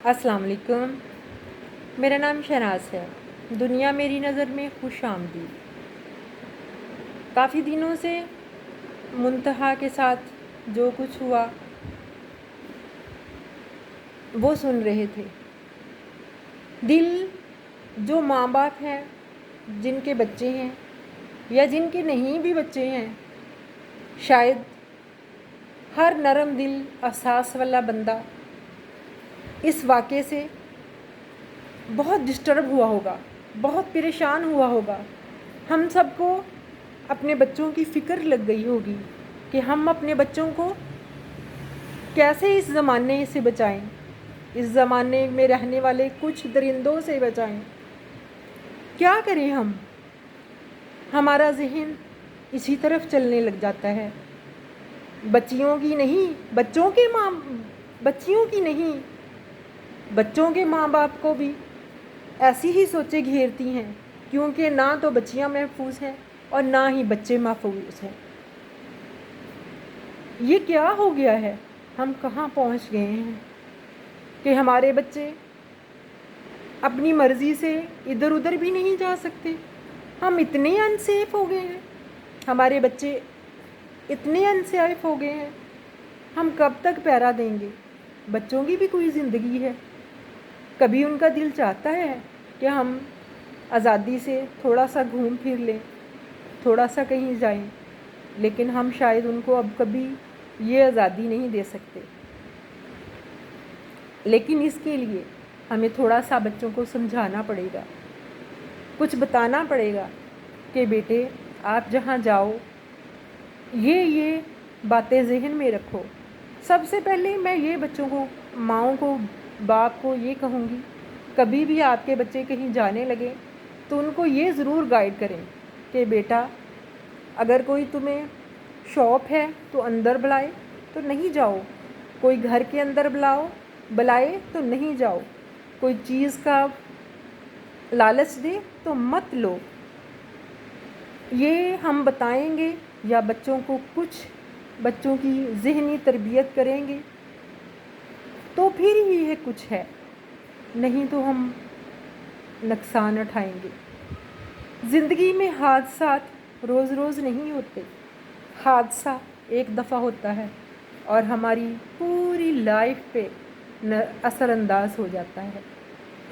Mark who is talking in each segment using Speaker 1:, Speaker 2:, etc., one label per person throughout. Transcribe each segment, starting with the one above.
Speaker 1: अस्सलाम वालेकुम। मेरा नाम शहनाज है। दुनिया मेरी नज़र में खुश आमदीद। काफ़ी दिनों से मुंतहा के साथ जो कुछ हुआ वो सुन रहे थे। दिल जो माँ बाप हैं, जिनके बच्चे हैं या जिनके नहीं भी बच्चे हैं, शायद हर नरम दिल एहसास वाला बंदा इस वाक़े से बहुत डिस्टर्ब हुआ होगा, बहुत परेशान हुआ होगा। हम सबको अपने बच्चों की फ़िक्र लग गई होगी कि हम अपने बच्चों को कैसे इस ज़माने से बचाएं, इस ज़माने में रहने वाले कुछ दरिंदों से बचाएं। क्या करें हम? हमारा ज़हन इसी तरफ चलने लग जाता है। बच्चियों की नहीं, बच्चों के माँ बाप को भी ऐसी ही सोचें घेरती हैं, क्योंकि ना तो बच्चियाँ महफूज हैं और ना ही बच्चे महफूज हैं। ये क्या हो गया है? हम कहाँ पहुँच गए हैं कि हमारे बच्चे अपनी मर्ज़ी से इधर उधर भी नहीं जा सकते। हम इतने अनसेफ हो गए हैं, हमारे बच्चे इतने अनसेफ हो गए हैं। हम कब तक पहरा देंगे? बच्चों की भी कोई ज़िंदगी है। कभी उनका दिल चाहता है कि हम आज़ादी से थोड़ा सा घूम फिर लें, थोड़ा सा कहीं जाएं, लेकिन हम शायद उनको अब कभी ये आज़ादी नहीं दे सकते। लेकिन इसके लिए हमें थोड़ा सा बच्चों को समझाना पड़ेगा, कुछ बताना पड़ेगा कि बेटे आप जहाँ जाओ ये बातें ज़हन में रखो। सबसे पहले मैं ये बच्चों को, माँओं को, बाप को ये कहूँगी, कभी भी आपके बच्चे कहीं जाने लगे तो उनको ये ज़रूर गाइड करें कि बेटा अगर कोई तुम्हें शॉप है तो अंदर बुलाए तो नहीं जाओ, कोई घर के अंदर बुलाए तो नहीं जाओ, कोई चीज़ का लालच दे तो मत लो। ये हम बताएंगे या बच्चों को कुछ बच्चों की ज़हनी तरबियत करेंगे तो फिर ही ये कुछ है, नहीं तो हम नुकसान उठाएंगे। ज़िंदगी में हादसात रोज़ रोज़ नहीं होते। हादसा एक दफ़ा होता है और हमारी पूरी लाइफ पे असरअंदाज हो जाता है।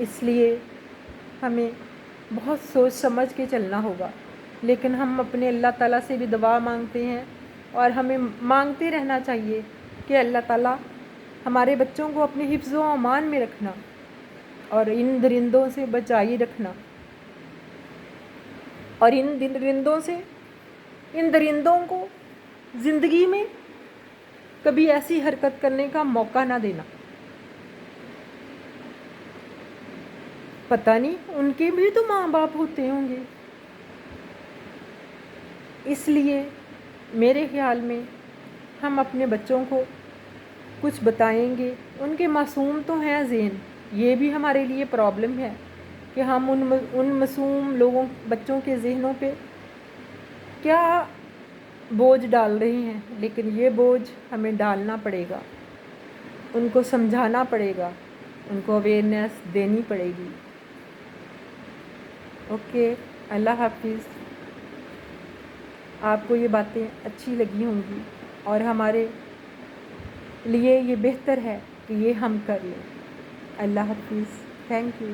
Speaker 1: इसलिए हमें बहुत सोच समझ के चलना होगा। लेकिन हम अपने अल्लाह ताला से भी दुआ मांगते हैं और हमें मांगते रहना चाहिए कि अल्लाह ताला हमारे बच्चों को अपने हिफ्ज़ व अमान में रखना और इन दरिंदों से बचाए रखना, और इन दरिंदों को ज़िंदगी में कभी ऐसी हरकत करने का मौका ना देना। पता नहीं उनके भी तो माँ बाप होते होंगे। इसलिए मेरे ख़्याल में हम अपने बच्चों को कुछ बताएंगे। उनके मासूम तो हैं ज़हन, ये भी हमारे लिए प्रॉब्लम है कि हम उन मासूम बच्चों के ज़हनों पे क्या बोझ डाल रहे हैं। लेकिन ये बोझ हमें डालना पड़ेगा, उनको समझाना पड़ेगा, उनको अवेयरनेस देनी पड़ेगी। ओके, अल्लाह हाफिज़। आपको ये बातें अच्छी लगी होंगी और हमारे लिए ये बेहतर है कि ये हम कर लें। अल्लाह हाफिज़। Thank you.